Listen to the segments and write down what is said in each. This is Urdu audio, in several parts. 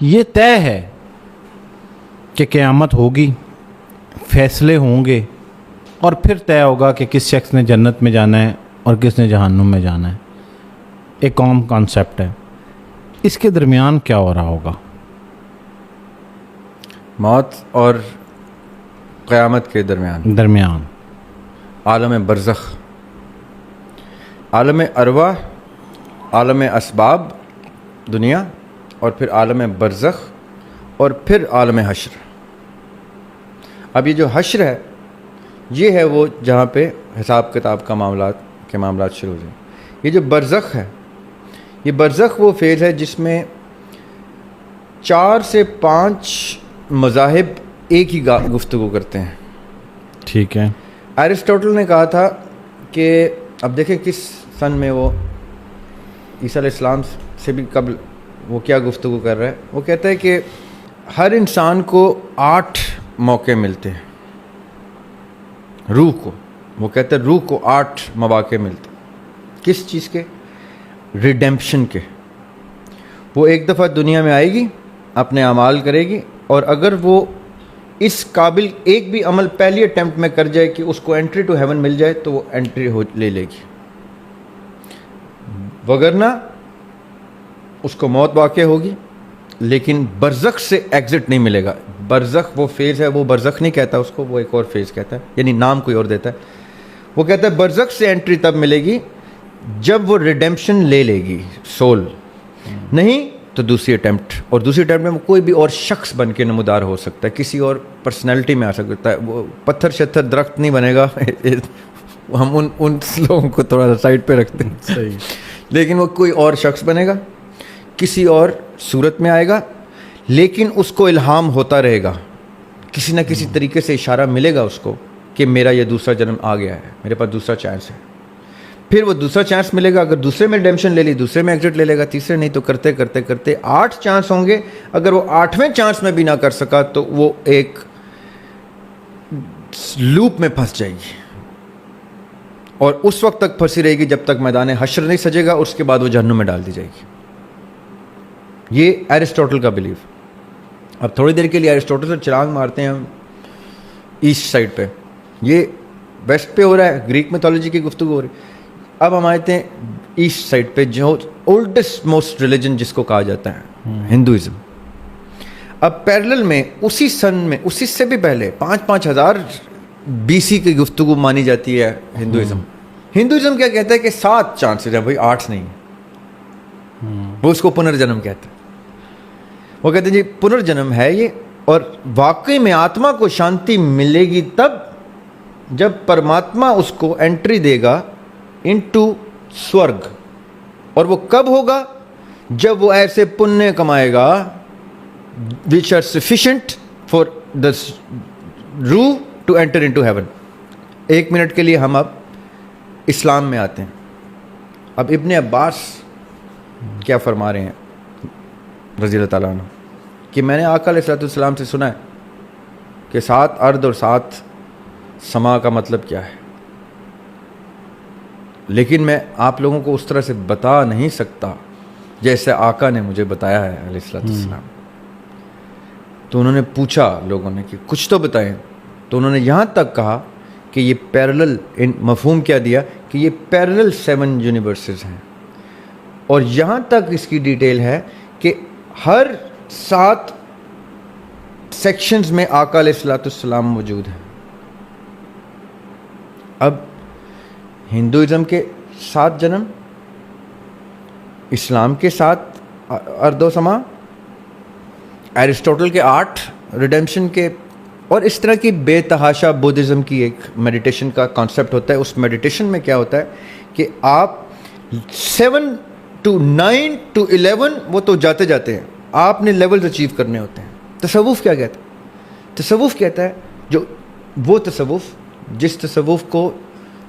یہ طے ہے کہ قیامت ہوگی, فیصلے ہوں گے, اور پھر طے ہوگا کہ کس شخص نے جنت میں جانا ہے اور کس نے جہنم میں جانا ہے. ایک عام کانسیپٹ ہے. اس کے درمیان کیا ہو رہا ہوگا؟ موت اور قیامت کے درمیان عالم برزخ, عالم ارواح, عالم اسباب دنیا, اور پھر عالم برزخ, اور پھر عالم حشر. اب یہ جو حشر ہے یہ ہے وہ جہاں پہ حساب کتاب کا معاملات شروع ہو جائیں. یہ جو برزخ ہے, یہ برزخ وہ فیز ہے جس میں 4 سے 5 مذاہب ایک ہی گفتگو کرتے ہیں. ٹھیک ہے. ایرسٹوٹل نے کہا تھا کہ اب دیکھیں کس سن میں وہ عیسیٰ علیہ السلام سے بھی قبل وہ کیا گفتگو کر رہا ہے. وہ کہتا ہے کہ ہر انسان کو 8 موقع ملتے ہیں. روح کو, وہ کہتا ہے روح کو 8 مواقع ملتے ہیں. کس چیز کے؟ ریڈیمپشن کے. وہ ایک دفعہ دنیا میں آئے گی, اپنے اعمال کرے گی, اور اگر وہ اس قابل ایک بھی عمل پہلی اٹیمپٹ میں کر جائے کہ اس کو انٹری ٹو ہیون مل جائے تو وہ انٹری لے لے گی, وگرنہ اس کو موت واقع ہوگی. لیکن برزخ سے ایگزٹ نہیں ملے گا. برزخ وہ فیز ہے, وہ برزخ نہیں کہتا اس کو, وہ ایک اور فیز کہتا ہے, یعنی نام کوئی اور دیتا ہے. وہ کہتا ہے برزخ سے انٹری تب ملے گی جب وہ ریڈیمپشن لے لے گی سول, نہیں تو دوسری اٹیمپٹ. اور دوسری اٹیمپٹ میں کوئی بھی اور شخص بن کے نمودار ہو سکتا ہے, کسی اور پرسنالٹی میں آ سکتا ہے. وہ پتھر شتھر درخت نہیں بنے گا. ہم ان لوگوں کو تھوڑا سا سائڈ پہ رکھتے ہیں. صحیح. لیکن وہ کوئی اور شخص بنے گا, کسی اور صورت میں آئے گا, لیکن اس کو الہام ہوتا رہے گا, کسی نہ کسی طریقے سے اشارہ ملے گا اس کو کہ میرا یہ دوسرا جنم آ گیا ہے, میرے پاس دوسرا چانس ہے. پھر وہ دوسرا چانس ملے گا, اگر دوسرے میں ریڈیمپشن لے لی دوسرے میں ایگزٹ لے لے گا, تیسرے نہیں, تو کرتے کرتے کرتے 8 چانس ہوں گے. اگر وہ 8ویں چانس میں بھی نہ کر سکا تو وہ ایک لوپ میں پھنس جائے گی, اور اس وقت تک پھنسی رہے گی جب تک میدان حشر نہیں سجے گا. اس کے بعد وہ جہنم میں ڈال دی جائے گی. یہ ایرسٹوٹل کا بلیف. اب تھوڑی دیر کے لیے ایرسٹوٹل سے چرانگ مارتے ہیں ہم ایسٹ سائڈ پہ, یہ ویسٹ پہ ہو رہا ہے, گریک میتھولوجی کی گفتگو ہو رہی ہے. اب ہم آتے ہیں ایسٹ سائڈ پہ, جو اولڈسٹ موسٹ ریلیجن جس کو کہا جاتا ہے ہندوازم. اب پیرلل میں اسی سن میں, اسی سے بھی پہلے 5,000 BC کی گفتگو مانی جاتی ہے ہندوازم. ہندوازم کیا کہتا ہے کہ 7 چانسز ہیں بھائی, 8 نہیں. وہ اس کو پنرجنم کہتے ہیں. وہ کہتے ہیں جی پنرجنم ہے یہ, اور واقعی میں آتما کو شانتی ملے گی تب جب پرماتما اس کو انٹری دے گا انٹو سورگ. اور وہ کب ہوگا؟ جب وہ ایسے پنیہ کمائے گا which are sufficient for the روح to enter into heaven. 1 minute کے لیے ہم اب اسلام میں آتے ہیں. اب ابن عباس کیا فرما رہے ہیں رضی اللہ تعالیٰ عنہ, کہ میں نے آقا علیہ الصلوۃ والسلام سے سنا ہے کہ 7 ارض اور 7 سما کا مطلب کیا ہے, لیکن میں آپ لوگوں کو اس طرح سے بتا نہیں سکتا جیسے آقا نے مجھے بتایا ہے علیہ الصلوۃ والسلام. تو انہوں نے پوچھا لوگوں نے کہ کچھ تو بتائیں, تو انہوں نے یہاں تک کہا کہ یہ پیرلل, مفہوم کیا دیا کہ یہ پیرلل 7 یونیورسز ہیں. اور یہاں تک اس کی ڈیٹیل ہے کہ ہر 7 سیکشنز میں آقا علیہ الصلوۃ والسلام موجود ہیں. اب ہندوازم کے 7 جنم, اسلام کے 7 ارض و سما, ایرسٹوٹل کے 8 ریڈیمپشن کے, اور اس طرح کی بے تحاشا بدھزم کی ایک میڈیٹیشن کا کانسیپٹ ہوتا ہے. اس میڈیٹیشن میں کیا ہوتا ہے کہ آپ 7 to 9 to 11 وہ تو جاتے جاتے ہیں, آپ نے لیولز اچیو کرنے ہوتے ہیں. تصوف کیا کہتا ہے؟ تصوف کہتا ہے جو وہ تصوف جس تصوف کو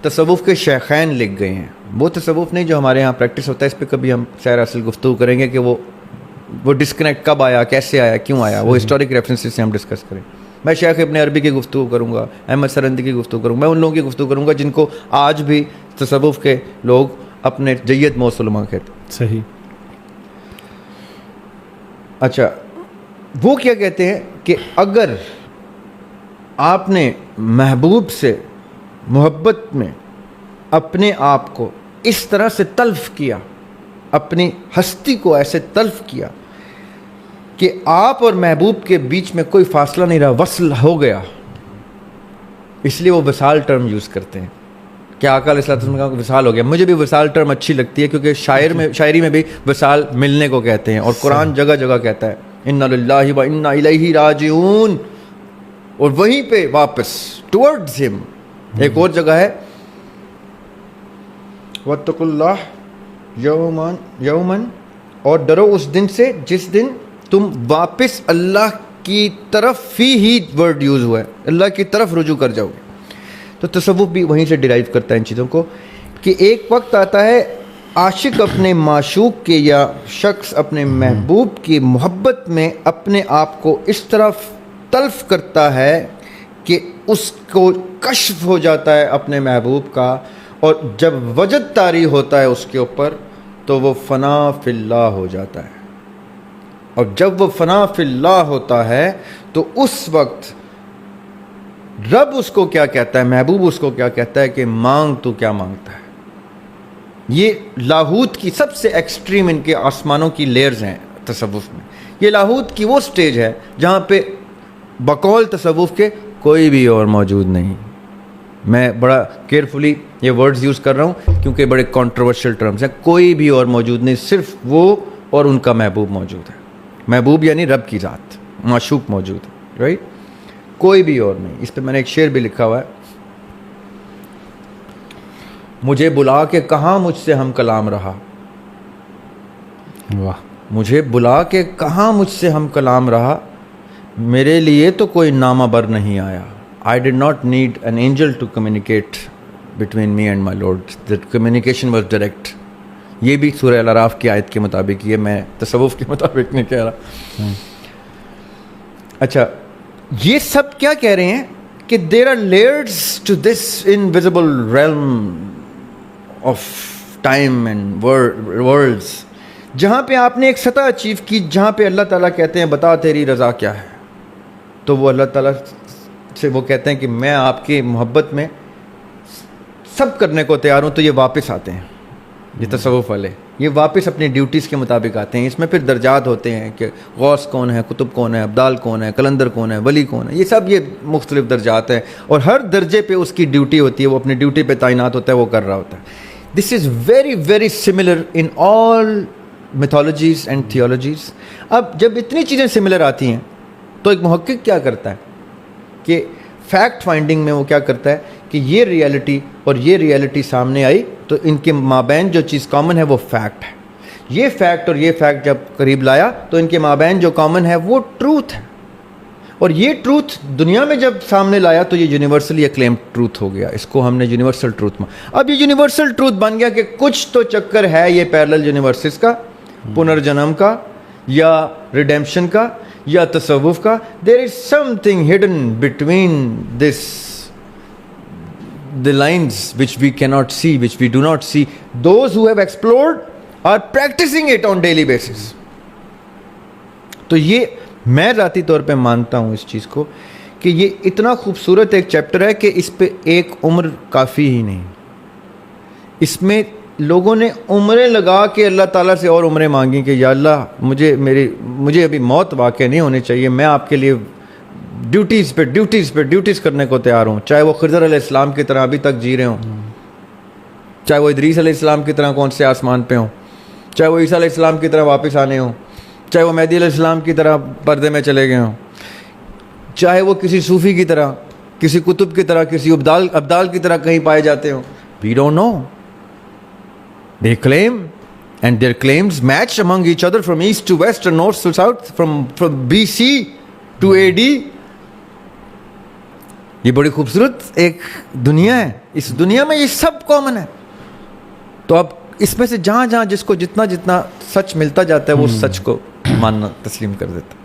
تصوف کے شیخین لکھ گئے ہیں, وہ تصوف نہیں جو ہمارے ہاں پریکٹس ہوتا ہے. اس پہ کبھی ہم سیر اصل گفتگو کریں گے کہ وہ ڈسکنیکٹ کب آیا, کیسے آیا, کیوں آیا, وہ ہسٹورک ریفرنسز سے ہم ڈسکس کریں. میں شیخ ابن عربی کی گفتگو کروں گا, احمد سرندی کی گفتگو کروں گا, میں ان لوگوں کی گفتگو کروں گا جن کو آج بھی تصوف کے لوگ اپنے جید موصلما کہتے ہیں. صحیح. اچھا, وہ کیا کہتے ہیں کہ اگر آپ نے محبوب سے محبت میں اپنے آپ کو اس طرح سے تلف کیا، اپنی ہستی کو ایسے تلف کیا کہ آپ اور محبوب کے بیچ میں کوئی فاصلہ نہیں رہا، وصل ہو گیا، اس لیے وہ وصال ٹرم یوز کرتے ہیں کہ آقا علیہ الصلوۃ والسلام نے کہا کہ وصال ہو گیا. مجھے بھی وصال ٹرم اچھی لگتی ہے کیونکہ شاعری میں بھی وصال ملنے کو کہتے ہیں، اور قرآن جگہ جگہ کہتا ہے انا للہ و انا الیہ راجعون، اور وہیں پہ واپس ٹورڈز ہم. ایک اور جگہ ہے واتقوا اللہ یومن، اور ڈرو اس دن سے جس دن تم واپس اللہ کی طرف ہی ورڈ یوز ہوا ہے، اللہ کی طرف رجوع کر جاؤ گے. تو تصوف بھی وہیں سے ڈیرائیو کرتا ہے ان چیزوں کو کہ ایک وقت آتا ہے عاشق اپنے معشوق کے یا شخص اپنے محبوب کی محبت میں اپنے آپ کو اس طرح تلف کرتا ہے کہ اس کو کشف ہو جاتا ہے اپنے محبوب کا، اور جب وجد طاری ہوتا ہے اس کے اوپر تو وہ فنا فی اللہ ہو جاتا ہے. اور جب وہ فنا فی اللہ ہوتا ہے تو اس وقت رب اس کو کیا کہتا ہے، محبوب اس کو کیا کہتا ہے کہ مانگ تو کیا مانگتا ہے. یہ لاہوت کی سب سے ایکسٹریم ان کے آسمانوں کی لیئرز ہیں تصوف میں. یہ لاہوت کی وہ سٹیج ہے جہاں پہ بقول تصوف کے کوئی بھی اور موجود نہیں. میں بڑا کیئرفلی یہ ورڈز یوز کر رہا ہوں کیونکہ بڑے کنٹروورشل ٹرمز ہیں. کوئی بھی اور موجود نہیں، صرف وہ اور ان کا محبوب موجود ہے. محبوب یعنی رب کی ذات، معشوق موجود ہے، رائٹ؟ کوئی بھی اور نہیں. اس پہ میں نے ایک شعر بھی لکھا ہوا ہے، مجھے بلا کے کہاں مجھ سے ہم کلام رہا، واہ، مجھے بلا کے کہاں مجھ سے ہم کلام رہا، میرے لیے تو کوئی نامہ بر نہیں آیا. I did not need an angel to communicate between me and my Lord. The communication was direct. یہ بھی سورہ الاعراف کی آیت کے مطابق، یہ میں تصوف کے مطابق نہیں کہہ رہا. اچھا، یہ سب کیا کہہ رہے ہیں کہ there are layers to this invisible realm of time and worlds، جہاں پہ آپ نے ایک سطح اچیو کی جہاں پہ اللہ تعالیٰ کہتے ہیں بتا تیری رضا کیا ہے، تو وہ اللہ تعالیٰ سے وہ کہتے ہیں کہ میں آپ کی محبت میں سب کرنے کو تیار ہوں. تو یہ واپس آتے ہیں، یہ تصوف والے یہ واپس اپنی ڈیوٹیز کے مطابق آتے ہیں. اس میں پھر درجات ہوتے ہیں کہ غوث کون ہے، قطب کون ہے، ابدال کون ہے، کلندر کون ہے، ولی کون ہے، یہ سب یہ مختلف درجات ہیں، اور ہر درجے پہ اس کی ڈیوٹی ہوتی ہے، وہ اپنی ڈیوٹی پہ تعینات ہوتا ہے، وہ کر رہا ہوتا ہے. This is very very similar in all mythologies and theologies. اب جب اتنی چیزیں سملر آتی ہیں تو ایک محقق کیا کرتا ہے کہ فیکٹ فائنڈنگ میں وہ کیا کرتا ہے کہ یہ ریئلٹی اور یہ ریئلٹی سامنے آئی تو ان کے مابین جو چیز کامن ہے وہ فیکٹ ہے. یہ فیکٹ اور یہ فیکٹ جب قریب لایا تو ان کے مابین جو کامن ہے وہ ٹروتھ ہے، اور یہ ٹروتھ دنیا میں جب سامنے لایا تو یہ یونیورسلی اکلیمڈ ٹروتھ ہو گیا. اس کو ہم نے یونیورسل ٹروتھ میں، اب یہ یونیورسل ٹروتھ بن گیا کہ کچھ تو چکر ہے یہ پیرلل یونیورسز کا، پنرجنم کا یا ریڈیمپشن کا یا تصوف کا. There is something hidden between this the lines which we cannot see, which we do not see. Those who have explored are practicing it on daily basis. تو یہ میں ذاتی طور پہ مانتا ہوں اس چیز کو کہ یہ اتنا خوبصورت ایک چیپٹر ہے کہ اس پہ ایک عمر کافی ہی نہیں. اس میں لوگوں نے عمریں لگا کے اللہ تعالیٰ سے اور عمریں مانگی کہ یا اللہ مجھے ابھی موت واقع نہیں ہونی چاہیے، میں آپ کے لیے ڈیوٹیز کرنے کو تیار ہوں، چاہے وہ خضر علیہ السلام کی طرح ابھی تک جی رہے ہوں، چاہے وہ ادریس علیہ السلام کی طرح کون سے آسمان پہ ہوں، چاہے وہ عیسیٰ علیہ السلام کی طرح واپس آنے ہوں، چاہے وہ مہدی علیہ السلام کی طرح پردے میں چلے گئے ہوں، چاہے وہ کسی صوفی کی طرح، کسی قطب کی طرح، کسی ابدال کی طرح کہیں پائے جاتے ہوں. We don't know. They claim and their claims match among each other from east to west and north to south, from BC to AD. یہ بڑی خوبصورت ایک دنیا ہے، اس دنیا میں یہ سب کامن ہے. تو اب اس میں سے جہاں جس کو جتنا سچ ملتا جاتا ہے وہ سچ کو ماننا تسلیم کر دیتا ہے.